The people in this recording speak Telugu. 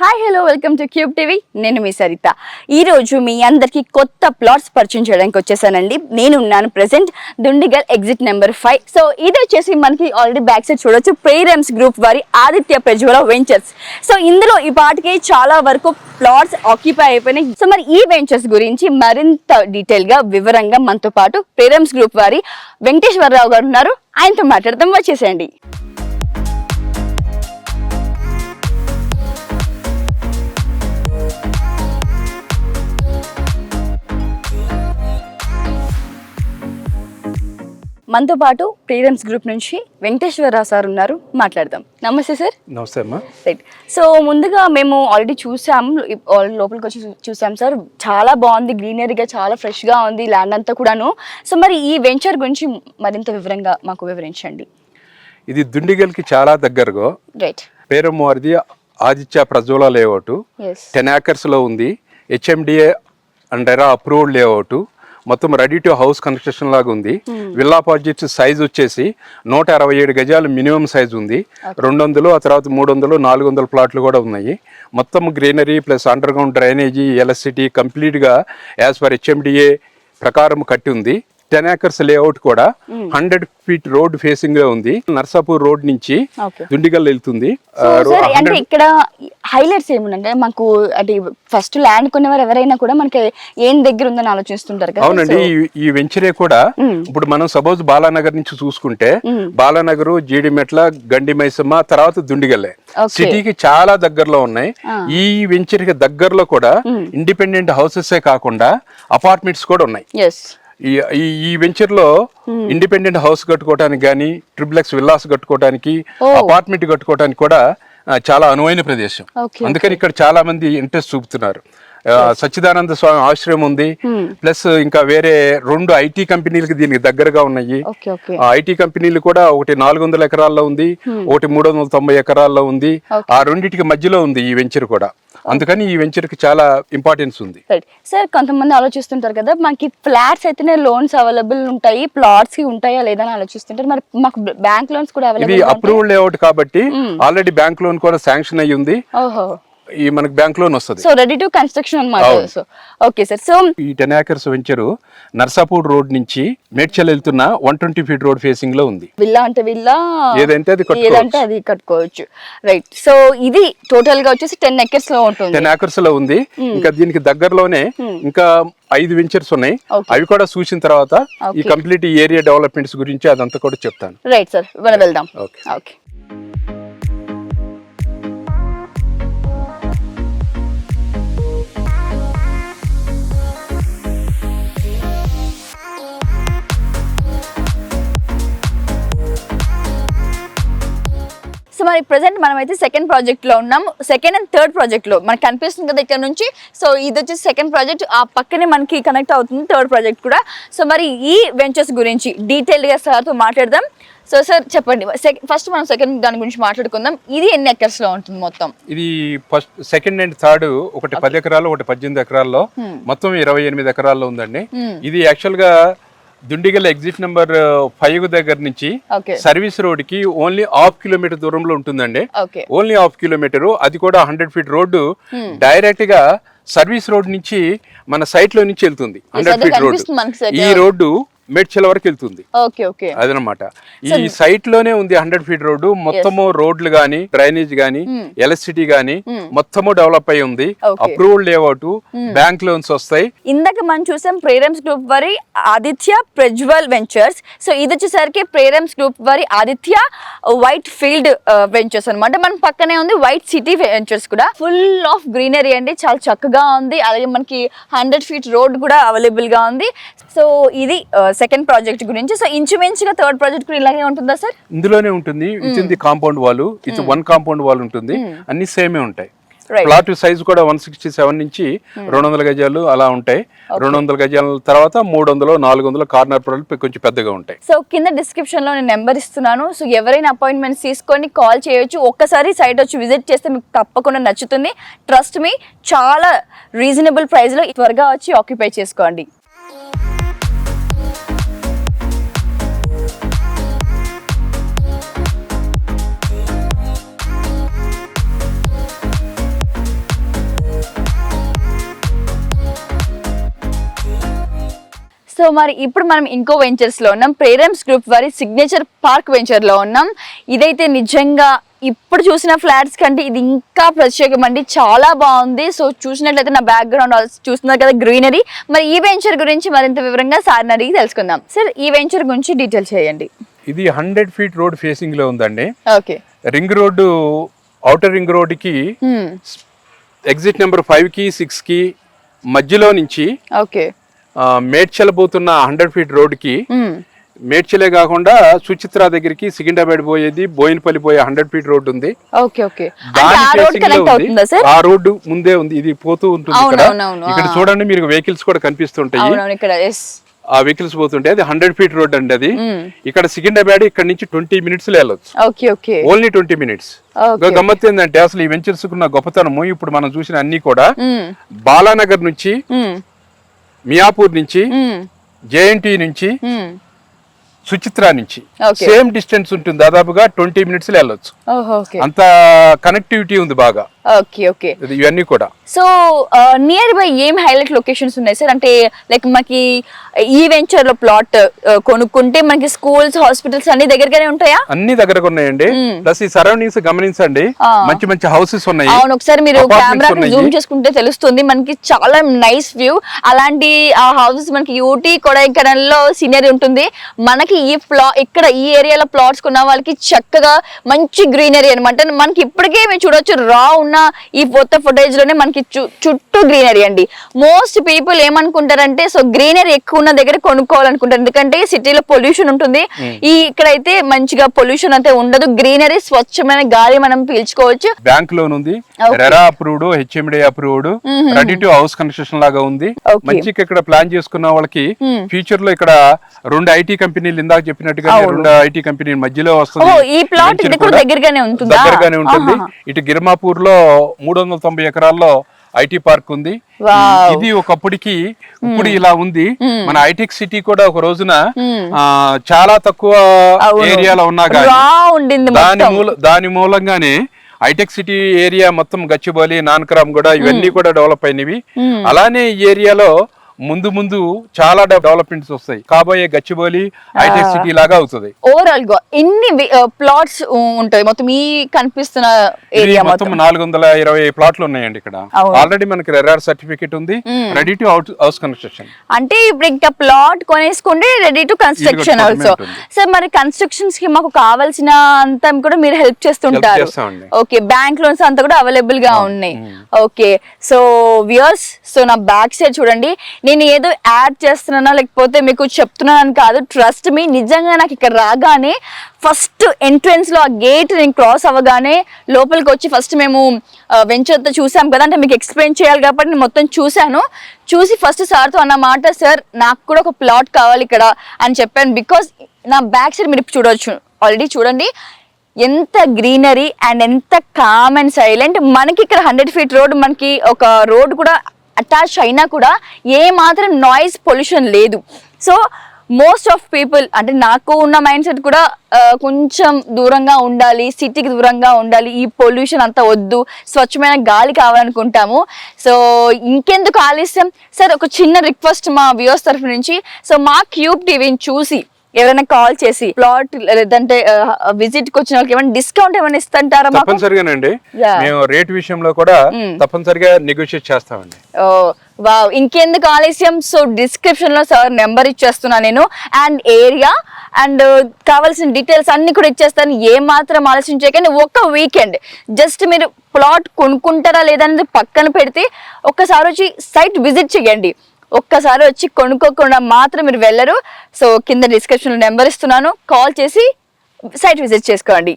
Hi hello welcome to cube TV. నేను మీ సరిత. ఈరోజు మీ అందరికీ కొత్త ప్లాట్స్ పరిచయం చేయడానికి వచ్చేసానండి. నేనున్నాను present Dundigal exit number 5. So ఇది వచ్చేసి మనకి ఆల్రెడీ బ్యాక్ సైడ్ చూడొచ్చు, ప్రేరమ్స్ గ్రూప్ వారి ఆదిత్య ప్రజ్వల వెంచర్స్. సో ఇందులో ఈ పాటికి చాలా వరకు ప్లాట్స్ ఆక్యుపై అయిపోయినాయి. సో మరి ఈ వెంచర్స్ గురించి మరింత డీటెయిల్ గా వివరంగా మనతో పాటు ప్రేరమ్స్ గ్రూప్ వారి వెంకటేశ్వరరావు గారు ఉన్నారు. ఆయనతో మాట్లాడదాం, వచ్చేసేయండి. మనతో పాటు ప్రేరమ్స్ గ్రూప్ నుంచి వెంకటేశ్వరరావు సార్ ఉన్నారు, మాట్లాడదాం. నమస్తే సార్. నమస్తే అమ్మా. రైట్. సో ముందుగా మేము ఆల్రెడీ చూసాం, లోపలికి వచ్చి చూసాం సార్. చాలా బాగుంది, గ్రీనరీగా చాలా ఫ్రెష్గా ఉంది ల్యాండ్ అంతా కూడాను. సో మరి ఈ వెంచర్ గురించి మరింత వివరంగా మాకు వివరించండి. ఇది దుండిగల్కి చాలా దగ్గరగా రైట్. పేరం వారిది ఆదిత్య ప్రజ్వల లేఅవుట్ 10 acres లో ఉంది. HMDA under approved layout. మొత్తం రెడీ టు హౌస్ కన్స్ట్రక్షన్ లాగా ఉంది. విల్లా ప్రాజెక్ట్ సైజ్ వచ్చేసి 167 గజాలు మినిమం సైజ్ ఉంది. 200 ఆ తర్వాత 300 400 ప్లాట్లు కూడా ఉన్నాయి. మొత్తం greenery plus under ground drainage electricity కంప్లీట్గా యాజ్ పర్ HMDA ప్రకారం కట్టి ఉంది. 10 acres లేఅవుట్ కూడా 100 feet రోడ్ ఫేసింగ్ గా ఉంది. నర్సాపూర్ రోడ్ నుంచి దుండిగల్ వెళ్తుంది. అంటే ఇక్కడ హైలైట్స్ ఏముందంటే మాకు అంటే ఫస్ట్ ల్యాండ్ కొనేవారు ఎవరైనా కూడా మనకి ఏం దగ్గర ఉందని ఆలోచిస్తుంటారు కదా. అవునండి, ఈ వెంచరే కూడా ఇప్పుడు మనం సపోజ్ బాలానగర్ నుంచి చూసుకుంటే బాలానగర్, జీడిమెట్ల, గండి మైసమ్మ, తర్వాత దుండిగల్లే సిటీకి చాలా దగ్గరలో ఉన్నాయి. ఈ వెంచర్ కి దగ్గరలో కూడా ఇండిపెండెంట్ హౌసెస్ కాకుండా అపార్ట్మెంట్స్ కూడా ఉన్నాయి. ఈ వెంచర్ లో ఇండిపెండెంట్ హౌస్ కట్టుకోవడానికి కానీ, ట్రిప్లెక్స్ విల్లాస్ కట్టుకోవడానికి, అపార్ట్మెంట్ కట్టుకోవడానికి కూడా చాలా అనువైన ప్రదేశం. అందుకని ఇక్కడ చాలా మంది ఇంట్రెస్ట్ చూపుతున్నారు. సచ్చిదానంద స్వామి ఆశ్రయం ఉంది, ప్లస్ ఇంకా వేరే 2 IT కంపెనీలకి దీనికి దగ్గరగా ఉన్నాయి. IT కంపెనీలు కూడా ఒకటి 400 ఎకరాల్లో ఉంది, ఒకటి 390 ఎకరాల్లో ఉంది. ఆ రెండింటికి మధ్యలో ఉంది ఈ వెంచర్ కూడా. అందుకని ఈ వెంచర్ కి చాలా ఇంపార్టెన్స్ ఉంది. సార్ కొంతమంది ఆలోచిస్తుంటారు కదా, మనకి ఫ్లాట్స్ అయితేనే లోన్స్ అవైలబుల్ ఉంటాయి, ప్లాట్స్ కి ఉంటాయా లేదా అని ఆలోచిస్తుంటారు. మరి మాకు బ్యాంక్ లోన్స్ కూడా అవైలబుల్. ఇది అప్రూవ్డ్ లేఅవుట్ కాబట్టి ఆల్రెడీ బ్యాంక్ లోన్ కూడా శాంక్షన్ అయ్యి ఉంది. ఈ మనకి బ్యాంక్ లోన్ వస్తుంది. సో రెడీ టు కన్స్ట్రక్షన్ అన్నమాట. So okay sir. సో ఈ 10 acres వెంచర్ నర్సాపూర్ రోడ్ నుంచి మేడ్చల్ వెళ్తున్న 120 feet రోడ్ ఫేసింగ్ లో ఉంది. విల్లా అంటే విల్లా, ఏదంటే అది కట్టుకోవచ్చు. రైట్. సో ఇది టోటల్ గా వచ్చేసి 10 acres లో ఉంటుంది. 10 acres లో ఉంది. ఇంకా దీనికి దగ్గరలోనే ఇంకా 5 వెంచర్స్ ఉన్నాయి. అవి కూడా చూసిన తర్వాత ఈ కంప్లీట్ ఏరియా డెవలప్మెంట్స్ గురించి అదంతా కూడా చెప్తాను. రైట్ సార్, మనం వెళ్దాం. ఓకే. సో మరి ప్రెసెంట్ మనం అయితే సెకండ్ ప్రాజెక్ట్ లో ఉన్నాం. సెకండ్ అండ్ థర్డ్ ప్రాజెక్ట్ లో మనకు కనిపిస్తుంది కదా ఇక్కడ నుంచి. సో ఇది వచ్చేసి సెకండ్ ప్రాజెక్ట్, ఆ పక్కనే మనకి కనెక్ట్ అవుతుంది థర్డ్ ప్రాజెక్ట్ కూడా. సో మరి ఈ వెంచర్స్ గురించి డీటెయిల్ గా సార్తో మాట్లాడదాం. సో సార్ చెప్పండి, ఫస్ట్ మనం సెకండ్ దాని గురించి మాట్లాడుకుందాం. ఇది ఎన్ని ఎకర్స్ లో ఉంటుంది మొత్తం? ఇది ఫస్ట్, సెకండ్ అండ్ థర్డ్ ఒకటి 10 ఎకరాలు, ఒకటి 18 ఎకరాల్లో, మొత్తం 28 ఎకరాల్లో ఉందండి. ఇది యాక్చువల్ గా దుండిగల్ ఎగ్జిట్ నెంబర్ 5 దగ్గర నుంచి సర్వీస్ రోడ్ కి ఓన్లీ ½ కిలోమీటర్ దూరంలో ఉంటుందండి. Only ½ kilometre. అది కూడా 100 feet రోడ్డు డైరెక్ట్ గా సర్వీస్ రోడ్ నుంచి మన సైట్ లో నుంచి వెళ్తుంది. 100 feet రోడ్డు. ఈ రోడ్డు మేడ్చల్ వరకు వెళ్తుంది. అదనమాట. ఈ సైట్ లోనే ఉంది 100 feet రోడ్డు. మొత్తము రోడ్లు గానీ, డ్రైనేజ్ గానీ, ఎలక్ట్రిసిటీ గానీ మొత్తము డెవలప్ అయి ఉంది. అప్రూవ్డ్ లేఅవుట్, బ్యాంక్ లోన్స్ వస్తాయి. ఇందాక మనం చూసాం ప్రేరమ్స్ గ్రూప్ వారి ఆదిత్య ప్రజ్వల్ వెంచర్స్. సో ఇది వచ్చేసరికి ప్రేరమ్స్ గ్రూప్ వారి ఆదిత్య వైట్ ఫీల్డ్ వెంచర్స్ అనమాట. మన పక్కనే ఉంది వైట్ సిటీ వెంచర్స్ కూడా. ఫుల్ ఆఫ్ గ్రీనరీ అండి, చాలా చక్కగా ఉంది. అలాగే మనకి 100 feet రోడ్ కూడా అవైలబుల్ గా ఉంది. సో ఇది సెకండ్ ప్రాజెక్ట్ గురించి. సో ఇంచుమించుగా థర్డ్ ప్రాజెక్ట్ కూడా ఇలాగే ఉంటుందా సార్? ఇందులోనే ఉంటుంది. ఇది కాంపౌండ్ వాల్, ఇది 1 కాంపౌండ్ వాల్ ఉంటుంది. అన్ని సేమే ఉంటాయి. ప్లాట్ సైజ్ కూడా 167 నుంచి 200 గజాలు అలా ఉంటాయి. 200 గజాల తర్వాత 300 400 కార్నర్ ప్లాట్లు కొంచెం పెద్దగా ఉంటాయి. సో కింద డిస్క్రిప్షన్ లో నేను నెంబర్ ఇస్తున్నాను. సో ఎవరైనా అపాయింట్మెంట్స్ తీసుకొని కాల్ చేయొచ్చు. ఒక్కసారి సైట్ వచ్చి విజిట్ చేస్తే మీకు తప్పకుండా నచ్చుతుంది. ట్రస్ట్ మీ, చాలా రీజనబుల్ ప్రైస్ లో త్వరగా వచ్చి ఆక్యుపై చేసుకోండి. సో మరి ఇప్పుడు మనం ఇంకో వెంచర్స్ లో ఉన్నాం, ప్రేరమ్స్ గ్రూప్ వారి సిగ్నేచర్ పార్క్ వెంచర్ లో ఉన్నాం. ఇదైతే నిజంగా ఇప్పుడు చూసిన ఫ్లాట్స్ కంటే ఇది ఇంకా ప్రత్యేకం అండి, చాలా బాగుంది. సో చూసినట్లయితే నా బ్యాక్గ్రౌండ్ చూస్తున్నారు కదా గ్రీనరీ. మరి ఈ వెంచర్ గురించి మరింత వివరంగా సార్ని అడిగి తెలుసుకుందాం. సార్ ఈ వెంచర్ గురించి డీటెయిల్ చేయండి. ఇది 100 feet రోడ్ ఫేసింగ్ లో ఉందండి. Okay. Ring road, outer ring road కి ఎగ్జిట్ నెంబర్ 5 కి 6 కి మధ్యలో నుంచి ఓకే మేడ్చల్ పోతున్న 100 feet రోడ్ కి, మేడ్చలే కాకుండా సుచిత్ర దగ్గరికి సికింద్రాబాద్ పోయేది, బోయినపల్లి పోయే 100 feet రోడ్ ఉంది. Okay okay. దాని ఆ రోడ్ facing లో కనెక్ట్ ఉంది. అవుతుందా సార్? ఆ రోడ్డు ముందే ఉంది, ఇది పోతూ ఉంటుంది. అవునవునవును. ఇక్కడ చూడండి, మీరు వెహికల్స్ కూడా కనిపిస్తుంటాయి. అవునవును ఇక్కడ ఎస్. ఆ వెహికల్స్ పోతుంటే అది 100 feet రోడ్ అండి. అది ఇక్కడ సికింద్రాబాద్ ఇక్కడ నుంచి 20 minutes లో వెళ్ళొచ్చు. Okay okay. Only 20 minutes. గమ్మత్తు ఏంటంటే అసలు ఈ వెంచర్స్ కున్న గొప్పతనము ఇప్పుడు మనం చూసిన అన్ని కూడా బాలానగర్ నుంచి, మియాపూర్ నుంచి, జేఎన్టీ నుంచి, సుచిత్ర నుంచి సేమ్ డిస్టెన్స్ ఉంటుంది. దాదాపుగా 20 minutes లో వెళ్ళొచ్చు. అంత కనెక్టివిటీ ఉంది బాగా. Okay okay. ఇవన్నీ కూడా. సో నియర్ బై ఏం హైలైట్ లొకేషన్స్ ఉన్నాయి సార్? అంటే లైక్ మనకి ఈ వెంచర్ లో ప్లాట్ కొనుక్కుంటే మనకి స్కూల్స్, హాస్పిటల్స్ అన్ని దగ్గరగానే ఉంటాయా? అన్ని దగ్గరగా ఉన్నాయండి. ప్లస్ ఈ సరౌండింగ్స్ గమనించండి, మంచి మంచి హౌసెస్ ఉన్నాయి. అవును, ఒకసారి మీరు కెమెరా జూమ్ చేసుకుంటే తెలుస్తుంది మనకి చాలా నైస్ వ్యూ. అలాంటి ఆ హౌసెస్ మనకి ఊటీ, కొడైకెనాల్ లో సీనరీ ఉంటుంది. మనకి ఇక్కడ ఈ ఏరియాలో ప్లాట్స్ కొన్న వాళ్ళకి చక్కగా మంచి గ్రీనరీ అనమాట. మనకి ఇప్పటికే మేము చూడొచ్చు, రా ఉన్న ఈ కొత్త ఫుటేజ్ లోనే మనకి చుట్టూ గ్రీనరీ అండి. మోస్ట్ పీపుల్ ఏమనుకుంటారంటే, సో గ్రీనరీ ఎక్కువ ఉన్న దగ్గర కొనుక్కోవాలనుకుంటారు, ఎందుకంటే సిటీలో పొల్యూషన్ ఉంటుంది. ఇక్కడైతే మంచిగా పొల్యూషన్ అయితే ఉండదు, గ్రీనరీ, స్వచ్ఛమైన గాలి మనం పీల్చుకోవచ్చు. బ్యాంక్ లోన్ ఉంది, RERA approved, HMD approved, ready to house construction లాగా ఉంది. మంచిగా ఇక్కడ ప్లాన్ చేసుకున్న వాళ్ళకి ఫ్యూచర్ లో ఇక్కడ 2 IT కంపెనీలు ఇందాక చెప్పినట్టుగా 2 IT కంపెనీల మధ్యలో వస్తుంది. ఈ ప్లాట్ దగ్గరగానే ఉంటుంది. దగ్గరగానే ఉంటుంది. ఇటు గిర్మాపూర్ లో 390 ఎకరాల్లో IT పార్క్ ఉంది. ఇది ఒకప్పటికి ఇప్పుడు ఇలా ఉంది. మన హైటెక్ సిటీ కూడా ఒక రోజున చాలా తక్కువ ఏరియాలో ఉన్నా కానీ దాని మూలంగానే హైటెక్ సిటీ ఏరియా మొత్తం గచ్చిబౌలి, నానక్రామ్ కూడా ఇవన్నీ కూడా డెవలప్ అయినవి. అలానే ఈ ఏరియాలో ముందు ముందు చాలా డెవలప్మెంట్స్ వస్తాయి. కాబోయే గచ్చిబౌలి హైటెక్ సిటీ లాగా అవుతుంది. ఓవరాల్ గా ఎన్ని ప్లాట్స్ ఉంటాయి మొత్తం ఈ కనిపిస్తున్న ఏరియా? మొత్తం 420 ప్లాట్లు ఉన్నాయండి ఇక్కడ. ఆల్రెడీ మనకి రెరార్ సర్టిఫికేట్ ఉంది, రెడీ టు హౌస్ కన్స్ట్రక్షన్. అంటే ఇప్పుడు ఇంకా ప్లాట్ కొనేసుకుంటే ready to construction also. Sir మరి కన్స్ట్రక్షన్స్ కి మాకు కావాల్సిన అంతా కూడా మీరు హెల్ప్ చేస్తుంటారు. ఓకే, బ్యాంక్ లోన్స్ అంతా కూడా అవైలబుల్ గా ఉన్నాయి. ఓకే, సో వ్యూయర్స్, సో నా బ్యాక్ సైడ్ చూడండి, నేను ఏదో యాడ్ చేస్తున్నానా లేకపోతే మీకు చెప్తున్నానని కాదు, ట్రస్ట్ మీ, నిజంగా నాకు ఇక్కడ రాగానే ఫస్ట్ ఎంట్రన్స్ లో ఆ గేట్ నేను క్రాస్ అవ్వగానే లోపలికి వచ్చి ఫస్ట్ మేము వెంచర్ తో చూసాం కదా, అంటే మీకు ఎక్స్ప్లెయిన్ చేయాలి కాబట్టి నేను మొత్తం చూసి ఫస్ట్ సార్తో అన్నమాట, సార్ నాకు కూడా ఒక ప్లాట్ కావాలి ఇక్కడ అని చెప్పాను. బికాస్ నా బ్యాక్ సైడ్ మీరు చూడొచ్చు, ఆల్రెడీ చూడండి ఎంత గ్రీనరీ అండ్ ఎంత కామ్ అండ్ సైలెంట్. మనకి ఇక్కడ 100 feet రోడ్, మనకి ఒక రోడ్ కూడా అటాచ్ అయినా కూడా ఏ మాత్రం నాయిస్ పొల్యూషన్ లేదు. సో మోస్ట్ ఆఫ్ పీపుల్, అంటే నాకు ఉన్న మైండ్ సెట్ కూడా కొంచెం దూరంగా ఉండాలి, సిటీకి దూరంగా ఉండాలి, ఈ పొల్యూషన్ అంతా వద్దు, స్వచ్ఛమైన గాలి కావాలనుకుంటాము. సో ఇంకెందుకు ఆలస్యం సార్, ఒక చిన్న రిక్వెస్ట్ మా వ్యూవర్స్ తరఫు నుంచి. సో మా క్యూబ్ టీవీని చూసి ఎవరైనా కాల్ చేసి ప్లాట్ లేదంటే విజిట్ కి వచ్చిన వాళ్ళకి ఏమైనా డిస్కౌంట్ ఏమైనా ఇస్తుంటారా? తప్పనిసరిగానండి, మేము రేట్ విషయంలో కూడా తప్పనిసరిగా నెగోషియేట్ చేస్తామండి. వావ్, ఇంకెందుకు ఆలస్యం. సో డిస్క్రిప్షన్ లో సార్ నెంబర్ ఇచ్చేస్తున్నా నేను, అండ్ ఏరియా అండ్ కావాల్సిన డీటెయిల్స్ అన్ని కూడా ఇచ్చేస్తాను. ఏ మాత్రం ఆలస్యం చేయకండి. ఒక వీకెండ్ జస్ట్ మీరు ప్లాట్ కొనుక్కుంటారా లేదనేది పక్కన పెడితే ఒక్కసారి వచ్చి సైట్ విజిట్ చేయండి. ఒక్కసారి వచ్చి కొనుక్కోకుండా మాత్రం మీరు వెళ్ళరు. సో కింద డిస్క్రిప్షన్ లో నెంబర్ ఇస్తున్నాను, కాల్ చేసి సైట్ విజిట్ చేసుకోండి.